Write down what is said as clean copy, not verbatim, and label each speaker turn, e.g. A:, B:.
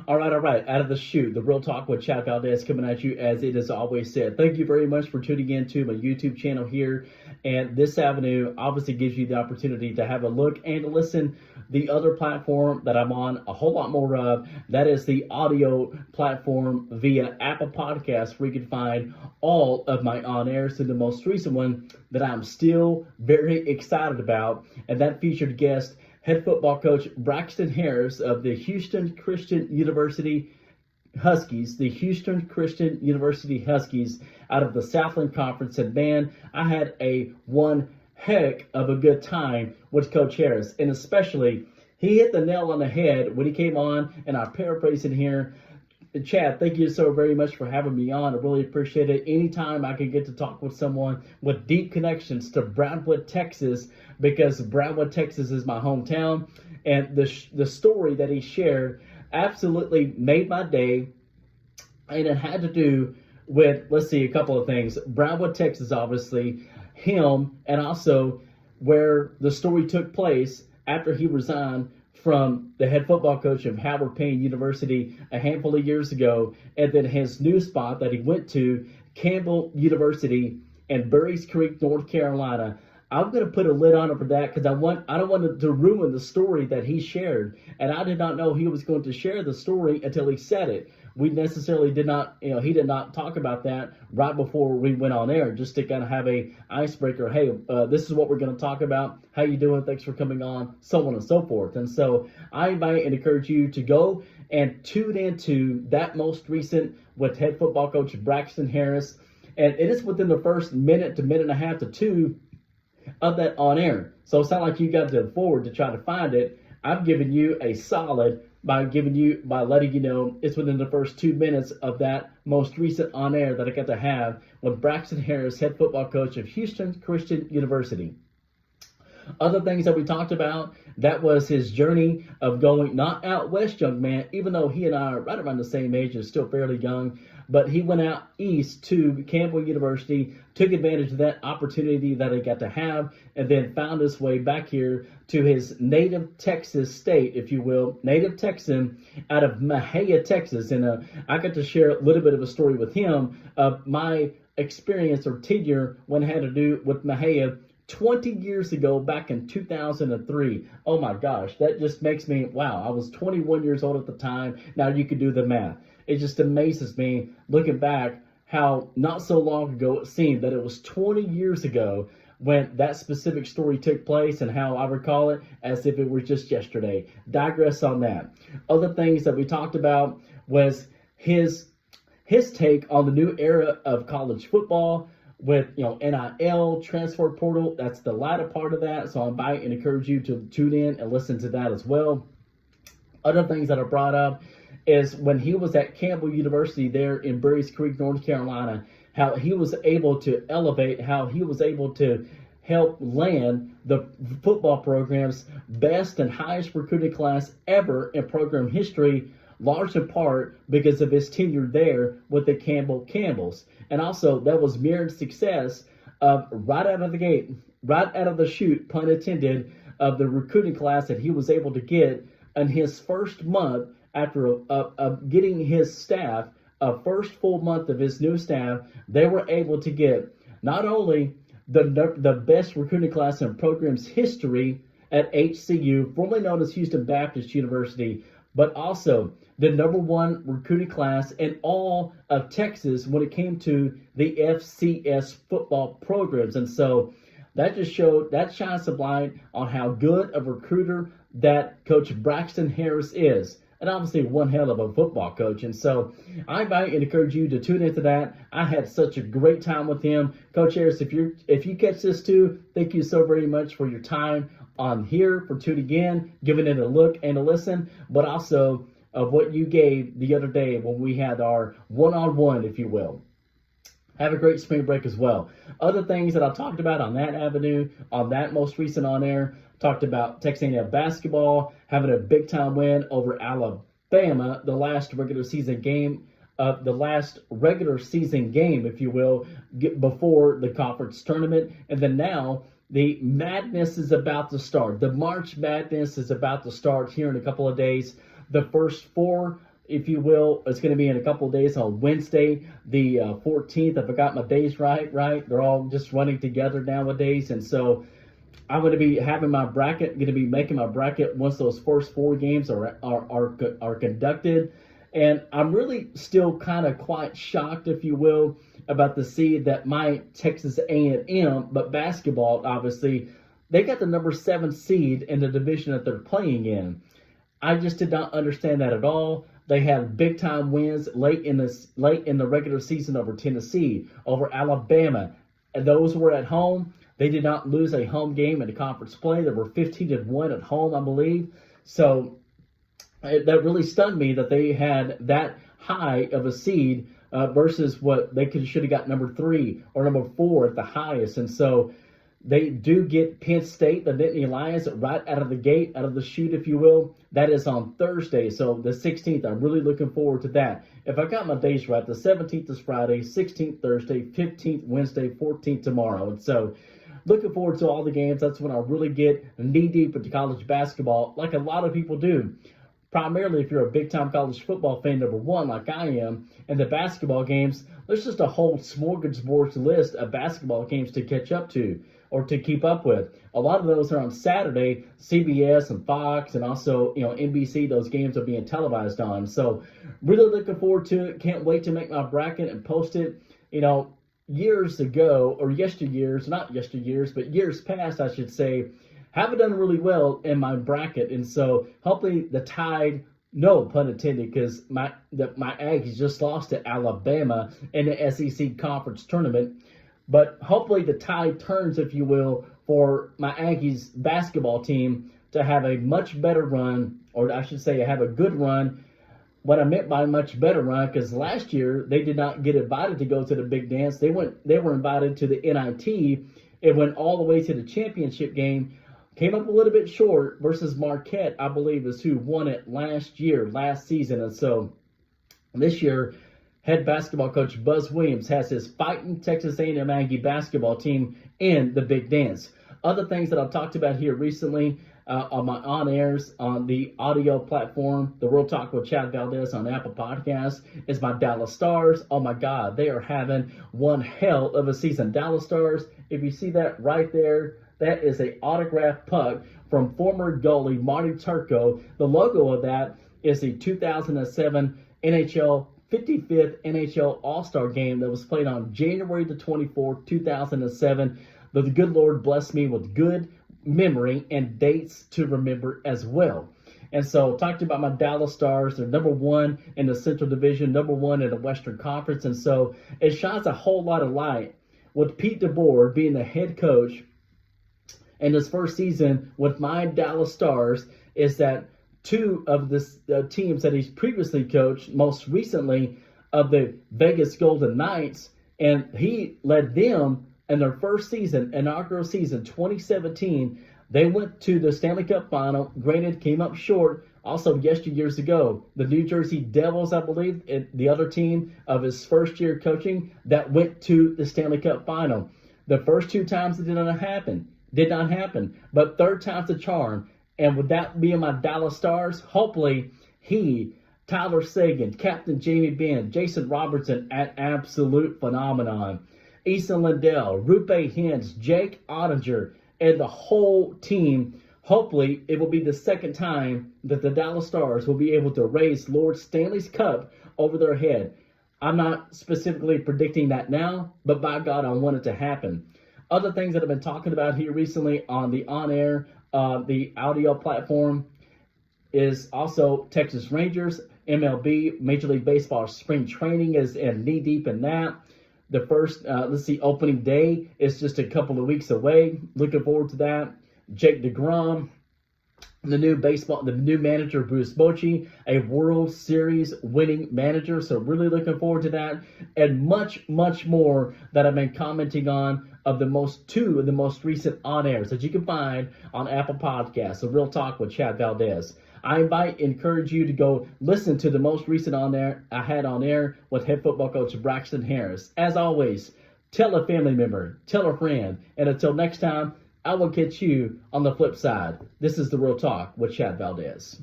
A: All right. Out of the chute, the real talk with Chad Valdez coming at you as it is always said. Thank you very much for tuning in to my YouTube channel here. And this avenue obviously gives you the opportunity to have a look and to listen the other platform that I'm on a whole lot more of. That is the audio platform via Apple Podcasts, where you can find all of my on airs. And the most recent one that I'm still very excited about, and that featured guest head football coach Braxton Harris of the Houston Christian University Huskies, the Houston Christian University Huskies out of the Southland Conference. And man, I had one heck of a good time with Coach Harris. And especially, he hit the nail on the head when he came on, and I'm paraphrasing here. Chad, thank you so very much for having me on. I really appreciate it. Anytime I can get to talk with someone with deep connections to Brownwood, Texas, because Brownwood, Texas is my hometown, and the story that he shared absolutely made my day, and it had to do with, let's see, a couple of things. Brownwood, Texas, obviously, him, and also where the story took place after he resigned from the head football coach of Howard Payne University a handful of years ago, and then his new spot that he went to, Campbell University in Berries Creek, North Carolina. I'm going to put a lid on it for that because I don't want to ruin the story that he shared. And I did not know he was going to share the story until he said it. We necessarily did not, he did not talk about that right before we went on air, just to kind of have a icebreaker. Hey, this is what we're going to talk about. How you doing? Thanks for coming on, so on and so forth. And so I invite and encourage you to go and tune into that most recent with head football coach Braxton Harris. And it is within the first minute to minute and a half to two of that on air. So it's not like you got to forward to try to find it. I'm giving you a solid by letting you know it's within the first 2 minutes of that most recent on air that I got to have with Braxton Harris, head football coach of Houston Christian University. Other things that we talked about, that was his journey of going not out west, young man, even though he and I are right around the same age and still fairly young, but he went out east to Campbell University, took advantage of that opportunity that he got to have, and then found his way back here to his native Texas state, if you will, native Texan out of Mahia, Texas. And I got to share a little bit of a story with him of my experience or tenure when it had to do with Mahia 20 years ago, back in 2003. Oh my gosh, that just makes me, wow, I was 21 years old at the time. Now you can do the math. It just amazes me looking back how not so long ago it seemed that it was 20 years ago when that specific story took place, and how I recall it as if it was just yesterday. Digress on that. Other things that we talked about was his take on the new era of college football, with NIL, transfer portal. That's the latter part of that. So I invite and encourage you to tune in and listen to that as well. Other things that are brought up is when he was at Campbell University there in Berries Creek, North Carolina, how he was able to elevate, how he was able to help land the football program's best and highest recruiting class ever in program history, large in part because of his tenure there with the Campbells. And also, that was mirrored success of right out of the gate, right out of the chute, pun intended, of the recruiting class that he was able to get in his first month after getting his staff, first full month of his new staff. They were able to get not only the best recruiting class in program's history at HCU, formerly known as Houston Baptist University, but also the number one recruiting class in all of Texas when it came to the FCS football programs. And so that just shines a light on how good of a recruiter that Coach Braxton Harris is. And obviously one hell of a football coach. And so I invite and encourage you to tune into that. I had such a great time with him. Coach Harris, if you catch this too, thank you so very much for your time on here, for tuning in, giving it a look and a listen, but also of what you gave the other day when we had our one-on-one, if you will. Have a great spring break as well. Other things that I talked about on that avenue, on that most recent on air, talked about Texas A&M basketball having a big time win over Alabama, the last regular season game, if you will, before the conference tournament. And then now the madness is about to start. The March Madness is about to start here in a couple of days. The first four if you will. It's going to be in a couple of days on Wednesday, the 14th. If I got my days right. They're all just running together nowadays. And so I'm going to be having my bracket, going to be making my bracket once those first 4 games are conducted. And I'm really still kind of quite shocked, if you will, about the seed that my Texas A&M, but basketball, obviously, they got the number 7 seed in the division that they're playing in. I just did not understand that at all. They had big time wins late in the regular season over Tennessee, over Alabama, and those were at home. They did not lose a home game in the conference play. They were 15-1 at home, I believe. So that really stunned me that they had that high of a seed versus what they should have got number 3 or number 4 at the highest. And so they do get Penn State, the Nittany Lions, right out of the gate, out of the chute, if you will. That is on Thursday, so the 16th. I'm really looking forward to that. If I got my days right, the 17th is Friday, 16th Thursday, 15th Wednesday, 14th tomorrow. And so looking forward to all the games. That's when I really get knee-deep into college basketball, like a lot of people do. Primarily if you're a big-time college football fan, number 1, like I am, and the basketball games, there's just a whole smorgasbord list of basketball games to catch up to or to keep up with. A lot of those are on Saturday, CBS and Fox, and also, NBC, those games are being televised on. So really looking forward to it. Can't wait to make my bracket and post it. Years ago, or yesteryears, not yesteryears, but years past, I should say, haven't done really well in my bracket. And so hopefully the Tide, no pun intended, because my Aggies just lost to Alabama in the SEC conference tournament. But hopefully the tide turns, if you will, for my Aggies basketball team to have a much better run, or I should say have a good run. What I meant by much better run, because last year they did not get invited to go to the big dance. They were invited to the NIT. It went all the way to the championship game. Came up a little bit short versus Marquette, I believe, is who won it last season. And so this year, head basketball coach Buzz Williams has his fighting Texas A&M Aggie basketball team in the big dance. Other things that I've talked about here recently on my on-airs on the audio platform, the Real Talk with Chad Valdez on Apple Podcasts, is my Dallas Stars. Oh my God, they are having one hell of a season. Dallas Stars, if you see that right there, that is an autographed puck from former goalie Marty Turco. The logo of that is the 2007 55th NHL All-Star game that was played on January the 24th, 2007. But the good Lord blessed me with good memory and dates to remember as well. And so talked about my Dallas Stars. They're number 1 in the Central Division, number 1 in the Western Conference. And so it shines a whole lot of light with Pete DeBoer being the head coach in his first season with my Dallas Stars, is that 2 of the teams that he's previously coached, most recently of the Vegas Golden Knights, and he led them in their first season, inaugural season, 2017. They went to the Stanley Cup Final. Granted, came up short. Also, years ago, the New Jersey Devils, I believe, the other team of his first year coaching, that went to the Stanley Cup Final. The first 2 times it did not happen, but third time's a charm. And with that being my Dallas Stars, hopefully Tyler Seguin, Captain Jamie Benn, Jason Robertson, an absolute phenomenon, Easton Lindell, Rupe Hintz, Jake Ottinger, and the whole team, hopefully it will be the second time that the Dallas Stars will be able to raise Lord Stanley's Cup over their head. I'm not specifically predicting that now, but by God, I want it to happen. Other things that I've been talking about here recently on the on-air, the audio platform, is also Texas Rangers, MLB, Major League Baseball spring training is knee-deep in that. The first, opening day is just a couple of weeks away. Looking forward to that. Jake DeGrom, the new manager, Bruce Bochy, a World Series winning manager. So really looking forward to that, and much, much more that I've been commenting on of two of the most recent on-airs that you can find on Apple Podcasts. So Real Talk with Chad Valdez. I encourage you to go listen to the most recent I had on air with head football coach Braxton Harris. As always, tell a family member, tell a friend, and until next time, I will catch you on the flip side. This is the Real Talk with Chad Valdez.